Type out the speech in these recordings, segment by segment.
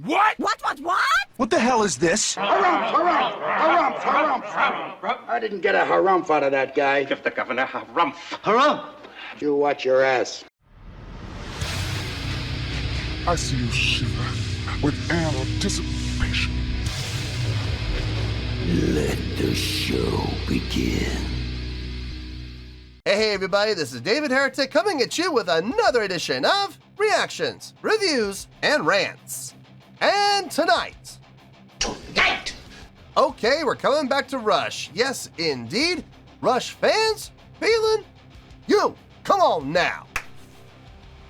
What? What? What the hell is this? Harumph. I didn't get a harumph out of that guy. Give the governor harumph. Harumph! You watch your ass. I see you shiver with anticipation. Let the show begin. Hey everybody, this is David Heretic coming at you with another edition of Reactions, Reviews, and Rants. And tonight... Okay, we're coming back to Rush. Yes, indeed. Rush fans, feeling you. Come on now.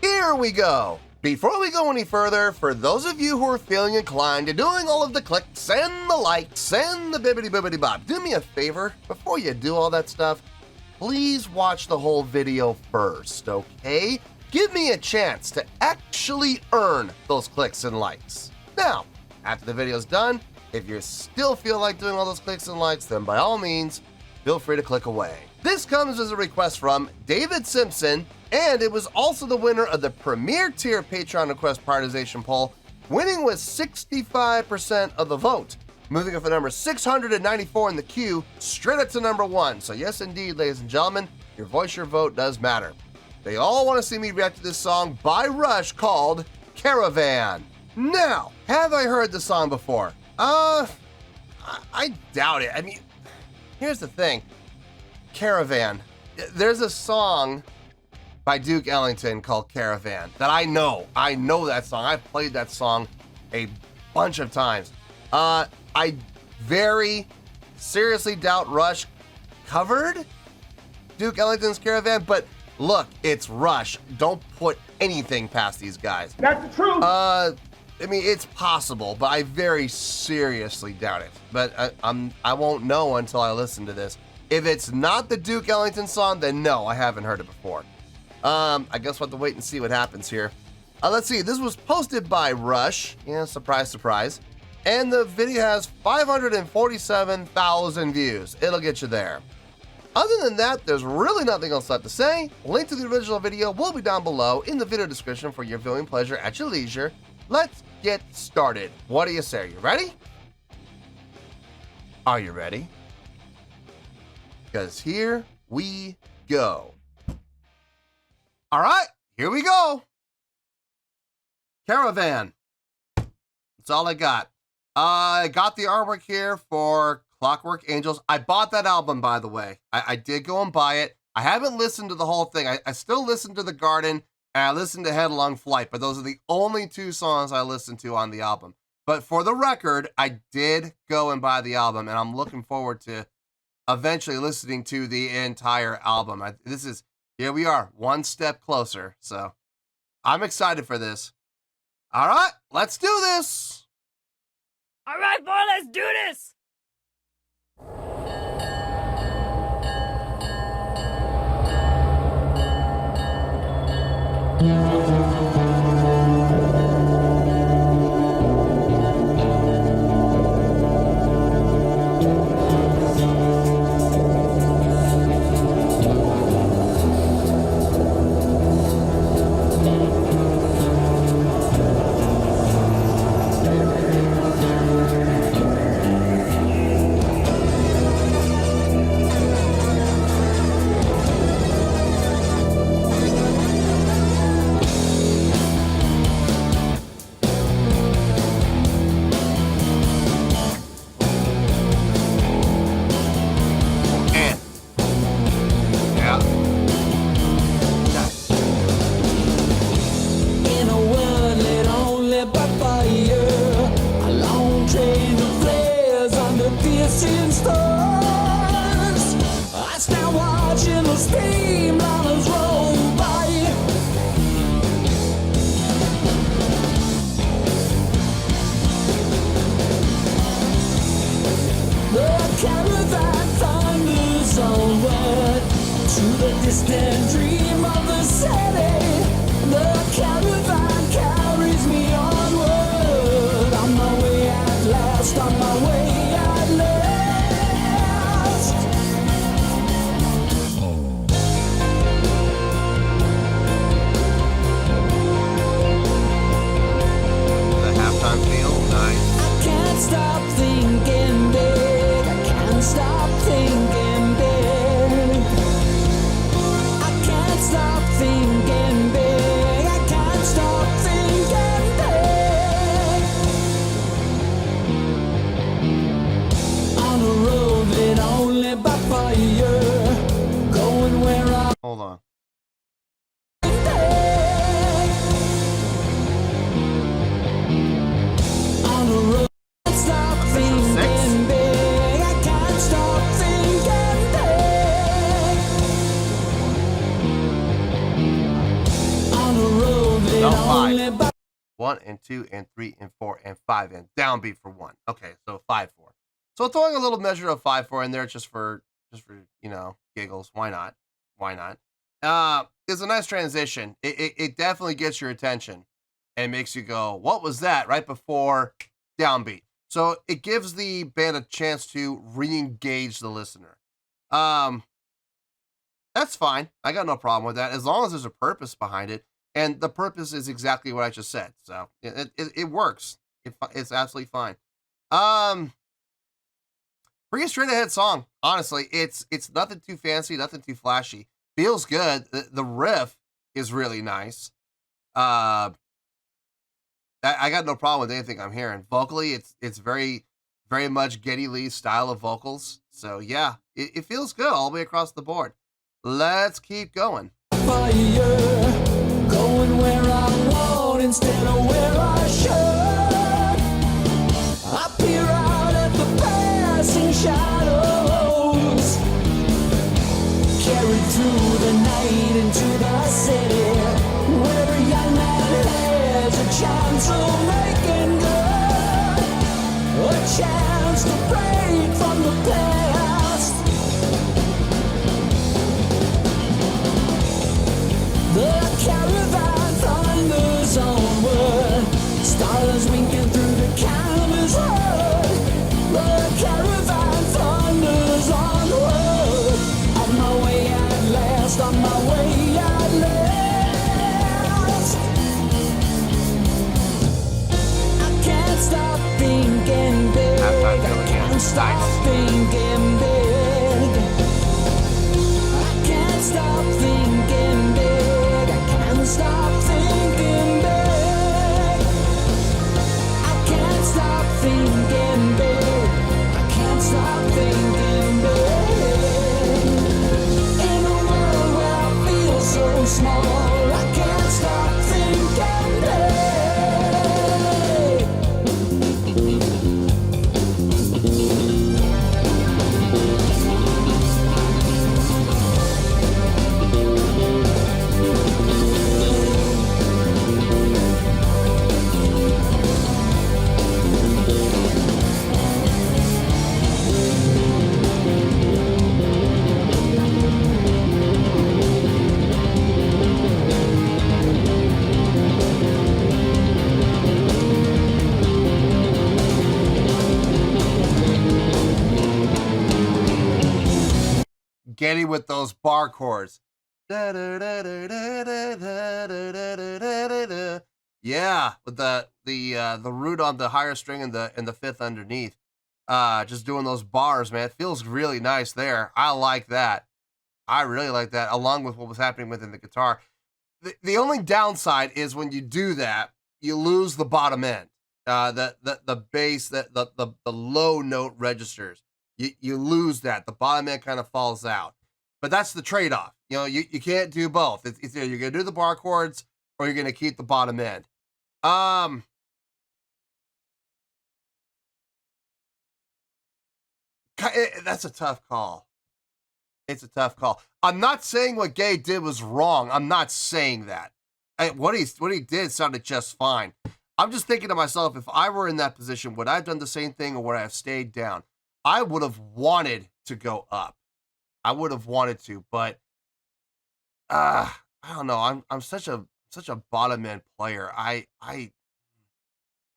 Here we go. Before we go any further, for those of you who are feeling inclined to doing all of the clicks and the likes and the bibbity-bibbity-bop, do me a favor, before you do all that stuff, please watch the whole video first, okay? Give me a chance to actually earn those clicks and likes. Now, after the video's done, if you still feel like doing all those clicks and likes, then by all means, feel free to click away. This comes as a request from David Simpson, and it was also the winner of the Premier Tier Patreon Request Prioritization Poll, winning with 65% of the vote, moving it from number 694 in the queue straight up to number 1. So yes, indeed, ladies and gentlemen, your voice, your vote does matter. They all want to see me react to this song by Rush called Caravan. Now, have I heard the song before? I doubt it. I mean, here's the thing. Caravan. There's a song by Duke Ellington called Caravan that I know. I know that song. I've played that song a bunch of times. I very seriously doubt Rush covered Duke Ellington's Caravan, but look, it's Rush. Don't put anything past these guys. That's the truth. I mean, it's possible, but I very seriously doubt it. But I won't know until I listen to this. If it's not the Duke Ellington song, then no, I haven't heard it before. I guess we'll have to wait and see what happens here. Let's see, this was posted by Rush. Yeah, surprise, surprise. And the video has 547,000 views. It'll get you there. Other than that, there's really nothing else left to say. Link to the original video will be down below in the video description for your viewing pleasure at your leisure. Let's get started. What do you say? Are you ready? Are you ready? Because here we go. All right, here we go. Caravan. That's all I got. I got the artwork here for Clockwork Angels. I bought that album, by the way. I did go and buy it. I haven't listened to the whole thing. I still listen to The Garden, and I listened to Headlong Flight, but those are the only two songs I listened to on the album. But for the record, I did go and buy the album, and I'm looking forward to eventually listening to the entire album. Here we are, one step closer, so I'm excited for this. All right, let's do this. All right, boy, let's do this. Distant dream of the city. The caravan carries me onward. On my way at last, on my way at last. The halftime 1 and 2 and 3 and 4 and 5 and downbeat for 1. Okay, so 5-4. So throwing a little measure of 5-4 in there just for giggles. Why not? Why not? It's a nice transition. It definitely gets your attention and makes you go, what was that? Right before downbeat. So it gives the band a chance to re-engage the listener. That's fine. I got no problem with that as long as there's a purpose behind it. And the purpose is exactly what I just said. So it works. It's absolutely fine. Pretty straight ahead song. Honestly, it's nothing too fancy, nothing too flashy. Feels good. The riff is really nice. I got no problem with anything I'm hearing. Vocally, it's very, very much Geddy Lee's style of vocals. So yeah, it feels good all the way across the board. Let's keep going. Fire, going where I want instead of where I should. I peer out at the passing shadows, carried through the night into the city, where a young man has a chance of making good, a chance to break from the past. The caravan thunders onward, stars winking through the canvas hood. The caravan thunders onward, on my way at last, on my way at last. I can't stop thinking big, I can't stop thinking big. I can't stop thinking big. Stop thinking big. I can't stop thinking big. I can't stop thinking big. In a world where I feel so small, I can't stop thinking big. Geddy with those bar chords. Yeah, with the root on the higher string and the fifth underneath. Just doing those bars, man. It feels really nice there. I like that. I really like that, along with what was happening within the guitar. The only downside is when you do that, you lose the bottom end. The bass, the low note registers. You lose that. The bottom end kind of falls out. But that's the trade-off. You know, you can't do both. It's either you're going to do the bar chords or you're going to keep the bottom end. That's a tough call. It's a tough call. I'm not saying what Gay did was wrong. I'm not saying that. What he did sounded just fine. I'm just thinking to myself, if I were in that position, would I have done the same thing or would I have stayed down? I would have wanted to go up. I would have wanted to, but I don't know. I'm such a bottom end player. I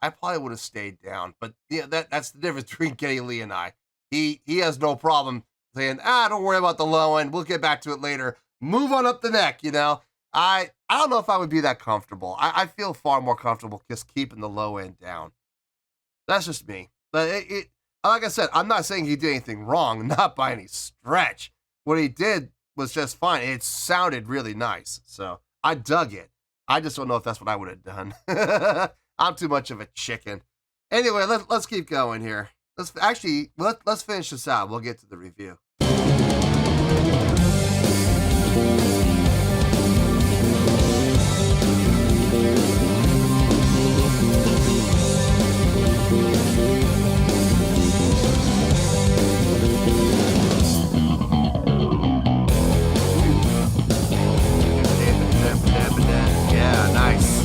probably would have stayed down, but yeah, that's the difference between Geddy Lee and I. He has no problem saying, don't worry about the low end. We'll get back to it later. Move on up the neck, you know. I don't know if I would be that comfortable. I feel far more comfortable just keeping the low end down. That's just me. But like I said, I'm not saying he did anything wrong, not by any stretch. What he did was just fine. It sounded really nice, so I dug it. I just don't know if that's what I would have done. I'm too much of a chicken. Anyway, let's keep going here. Let's finish this out. We'll get to the review. Yeah, nice.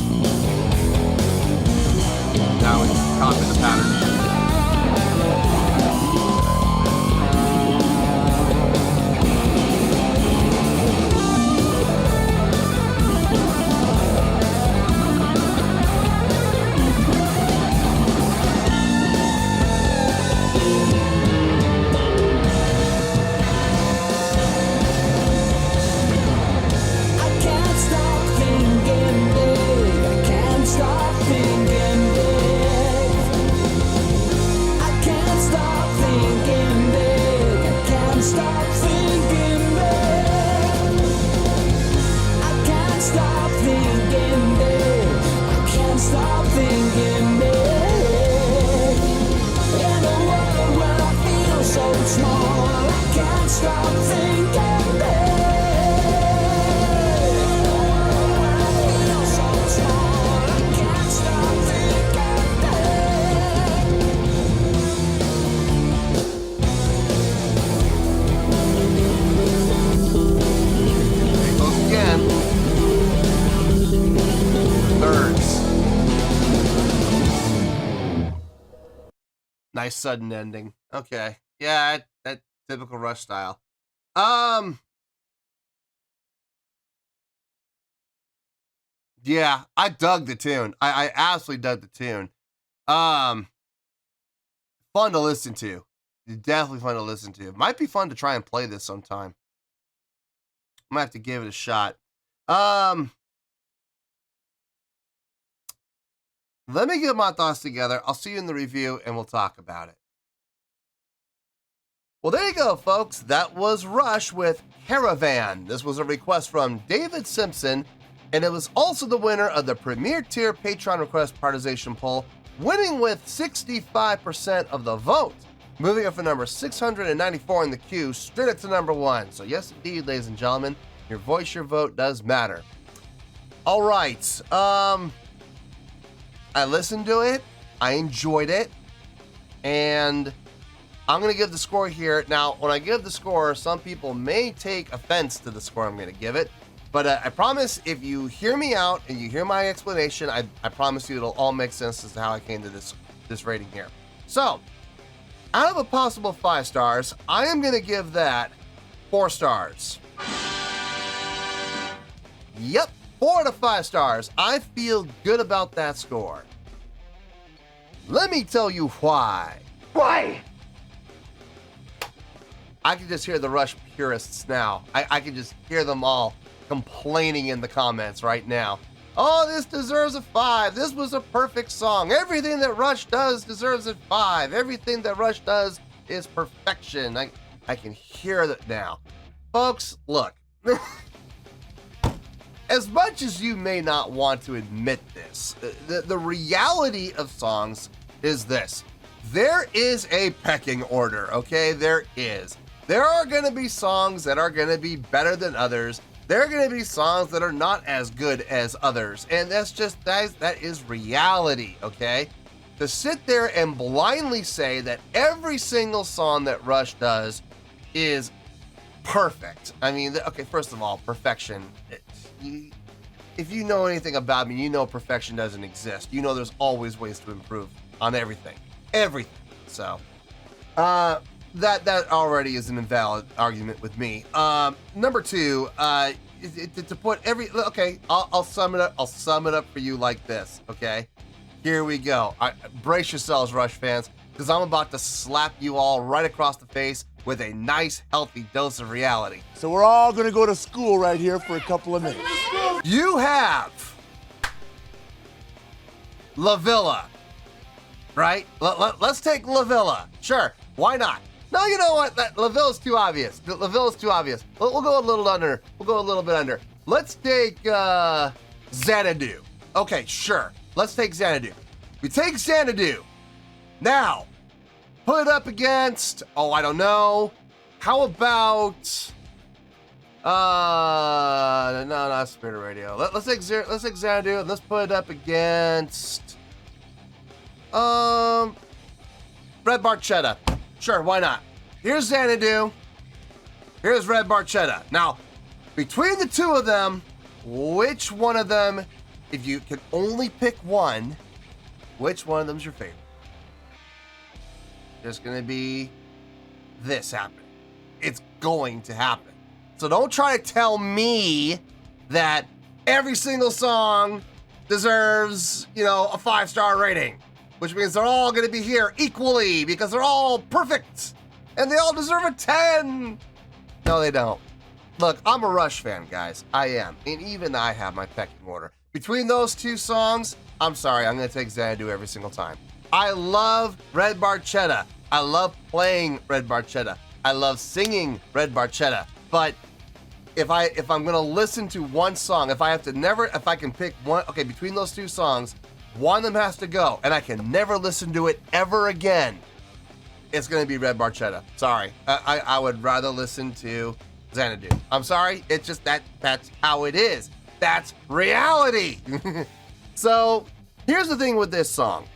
Nice sudden ending. Okay. Yeah, that typical Rush style. Yeah, I dug the tune. I absolutely dug the tune. Fun to listen to. Definitely fun to listen to. Might be fun to try and play this sometime. I'm gonna have to give it a shot. Let me get my thoughts together. I'll see you in the review and we'll talk about it. Well, there you go, folks. That was Rush with Caravan. This was a request from David Simpson, and it was also the winner of the Premier Tier Patreon Request Prioritization Poll, winning with 65% of the vote, moving up from number 694 in the queue straight up to number 1. So yes, indeed, ladies and gentlemen, your voice, your vote does matter. All right. I listened to it, I enjoyed it, and I'm going to give the score here. Now, when I give the score, some people may take offense to the score I'm going to give it, but I promise if you hear me out and you hear my explanation, I promise you it'll all make sense as to how I came to this rating here. So, out of a possible 5 stars, I am going to give that 4 stars. Yep. 4 out of 5 stars. I feel good about that score. Let me tell you why. Why? I can just hear the Rush purists now. I can just hear them all complaining in the comments right now. Oh, this deserves a 5. This was a perfect song. Everything that Rush does deserves a 5. Everything that Rush does is perfection. I can hear that now. Folks, look. As much as you may not want to admit this, the reality of songs is this. There is a pecking order, okay? There is. There are going to be songs that are going to be better than others. There are going to be songs that are not as good as others. And that is reality, okay? To sit there and blindly say that every single song that Rush does is perfect. I mean, okay, first of all, perfection. If you know anything about me, you know perfection doesn't exist. You know there's always ways to improve on everything. Everything. So, that already is an invalid argument with me. Number 2, to put every... Okay, I'll sum it up. I'll sum it up for you like this, okay? Here we go. Brace yourselves, Rush fans, because I'm about to slap you all right across the face with a nice, healthy dose of reality. So we're all gonna go to school right here for a couple of minutes. You have La Villa, right? Let's take La Villa. Sure, why not? No, you know what? La Villa's too obvious. La Villa's too obvious. We'll go a little under. We'll go a little bit under. Let's take Xanadu. Okay, sure. Let's take Xanadu. We take Xanadu. Now, put it up against, I don't know. How about, no, not Spirit Radio. Let's take Xanadu and let's put it up against, Red Barchetta. Sure, why not? Here's Xanadu. Here's Red Barchetta. Now, between the two of them, which one of them, if you can only pick one, which one of them's your favorite? There's going to be this happening. It's going to happen. So don't try to tell me that every single song deserves, a 5-star rating, which means they're all going to be here equally because they're all perfect and they all deserve a 10. No, they don't. Look, I'm a Rush fan, guys. I am. And even I have my pecking order. Between those two songs, I'm sorry, I'm going to take Xanadu every single time. I love Red Barchetta. I love playing Red Barchetta. I love singing Red Barchetta. But if I'm gonna listen to one song, if I can pick one, okay, between those two songs, one of them has to go, and I can never listen to it ever again. It's gonna be Red Barchetta. Sorry, I would rather listen to Xanadu. I'm sorry, it's just that's how it is. That's reality. So here's the thing with this song.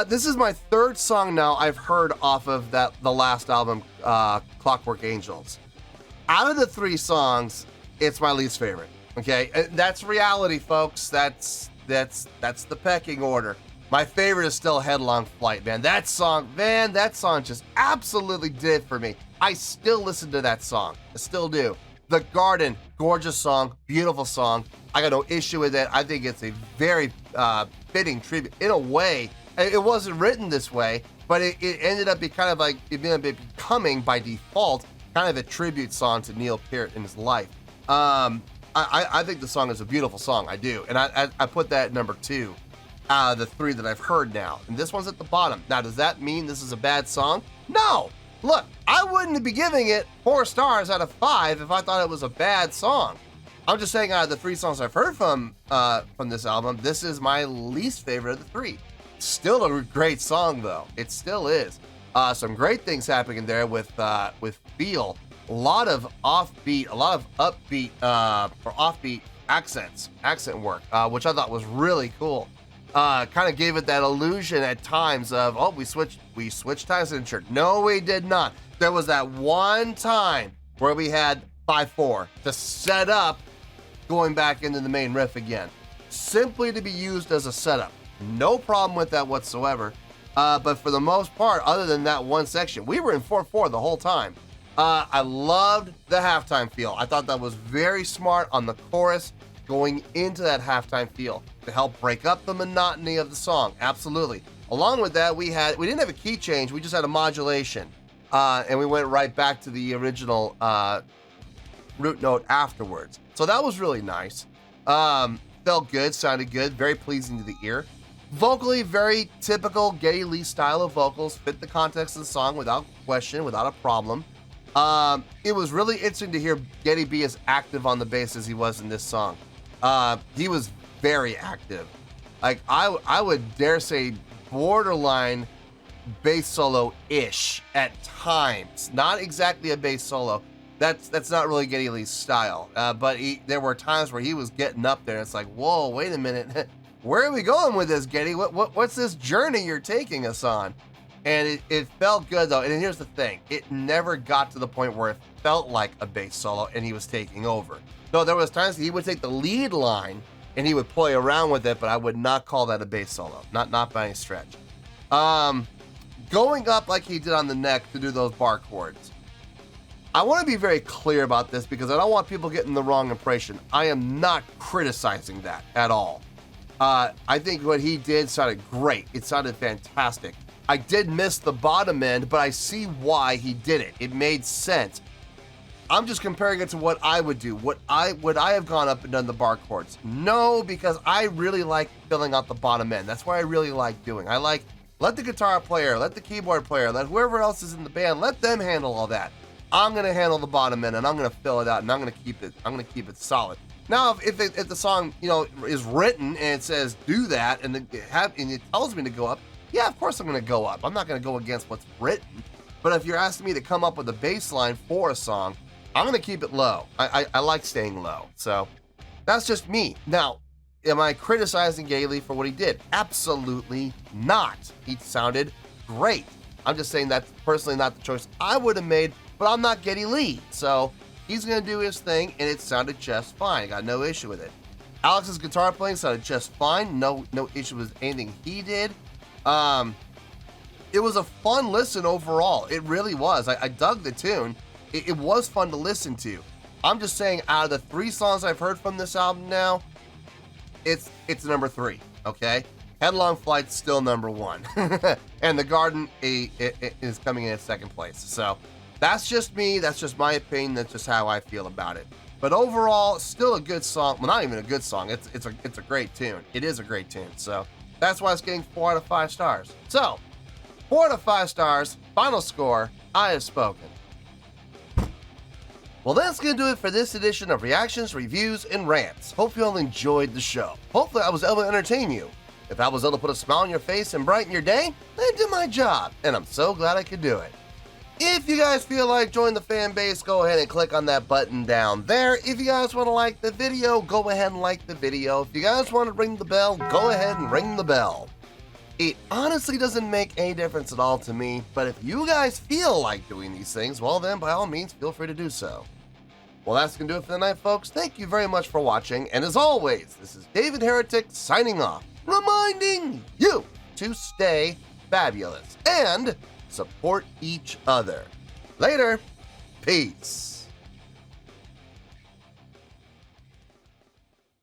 This is my 3rd song now I've heard off of the last album, Clockwork Angels. Out of the 3 songs, it's my least favorite. Okay, that's reality, folks. That's the pecking order. My favorite is still Headlong Flight, man. That song just absolutely did it for me. I still listen to that song. I still do. The Garden, gorgeous song, beautiful song. I got no issue with it. I think it's a very fitting tribute. In a way, it wasn't written this way, but it ended up becoming by default kind of a tribute song to Neil Peart in his life. I think the song is a beautiful song. I do. And I put that at number 2 out of the 3 that I've heard now. And this one's at the bottom. Now, does that mean this is a bad song? No. Look, I wouldn't be giving it 4 stars out of 5 if I thought it was a bad song. I'm just saying out of the 3 songs I've heard from this album, this is my least favorite of the 3. Still a great song though. It still is. Some great things happening in there with Feel. A lot of offbeat, a lot of upbeat or offbeat accent work, which I thought was really cool. Kind of gave it that illusion at times of, oh, we switched time signature. No, we did not. There was that one time where we had 5/4 to set up going back into the main riff again, simply to be used as a setup. No problem with that whatsoever. But for the most part, other than that one section, we were in 4/4 the whole time. I loved the halftime feel. I thought that was very smart on the chorus going into that halftime feel to help break up the monotony of the song. Absolutely. Along with that, we didn't have a key change. We just had a modulation. And we went right back to the original root note afterwards. So that was really nice. Felt good, sounded good, very pleasing to the ear. Vocally, very typical Geddy Lee style of vocals, fit the context of the song without question, without a problem. It was really interesting to hear Geddy be as active on the bass as he was in this song. He was very active. Like, I would dare say borderline bass solo-ish at times. Not exactly a bass solo. That's not really Geddy Lee's style. But there were times where he was getting up there. It's like, whoa, wait a minute. Where are we going with this, Geddy? What's this journey you're taking us on? And it felt good, though. And here's the thing. It never got to the point where it felt like a bass solo and he was taking over. No, there was times he would take the lead line and he would play around with it, but I would not call that a bass solo. Not by any stretch. Going up like he did on the neck to do those bar chords. I want to be very clear about this because I don't want people getting the wrong impression. I am not criticizing that at all. I think what he did sounded great. It sounded fantastic. I did miss the bottom end, but I see why he did it. It made sense. I'm just comparing it to what I would do. Would I have gone up and done the bar chords? No, because I really like filling out the bottom end. That's what I really like doing. I like, let the guitar player, let the keyboard player, let whoever else is in the band, let them handle all that. I'm gonna handle the bottom end and I'm gonna fill it out and I'm gonna keep it solid. Now, if the song, is written and it says do that and it tells me to go up, yeah, of course I'm gonna go up. I'm not gonna go against what's written. But if you're asking me to come up with a bass line for a song, I'm gonna keep it low. I like staying low. So that's just me. Now, am I criticizing Geddy Lee for what he did? Absolutely not. He sounded great. I'm just saying that's personally not the choice I would have made, but I'm not Geddy Lee. So he's gonna do his thing and it sounded just fine. I got no issue with it. Alex's guitar playing sounded just fine. No issue with anything he did. It was a fun listen overall. It really was. I dug the tune. It was fun to listen to. I'm just saying, out of the 3 songs I've heard from this album now, it's number 3, okay? Headlong Flight's still number 1. And The Garden is coming in at 2nd place. So that's just me. That's just my opinion. That's just how I feel about it. But overall, still a good song. Well, not even a good song. It's a great tune. It is a great tune. So that's why it's getting 4 out of 5 stars. So 4 out of 5 stars. Final score. I have spoken. Well, that's going to do it for this edition of Reactions, Reviews, and Rants. Hope you all enjoyed the show. Hopefully I was able to entertain you. If I was able to put a smile on your face and brighten your day, I did my job, and I'm so glad I could do it. If you guys feel like joining the fan base, go ahead and click on that button down there. If you guys want to like the video, go ahead and like the video. If you guys want to ring the bell, go ahead and ring the bell. It honestly doesn't make any difference at all to me, but if you guys feel like doing these things, well then, by all means, feel free to do so. Well, that's going to do it for the night, folks. Thank you very much for watching, and as always, this is David Heretic signing off, reminding you to stay fabulous and support each other. Later. Peace.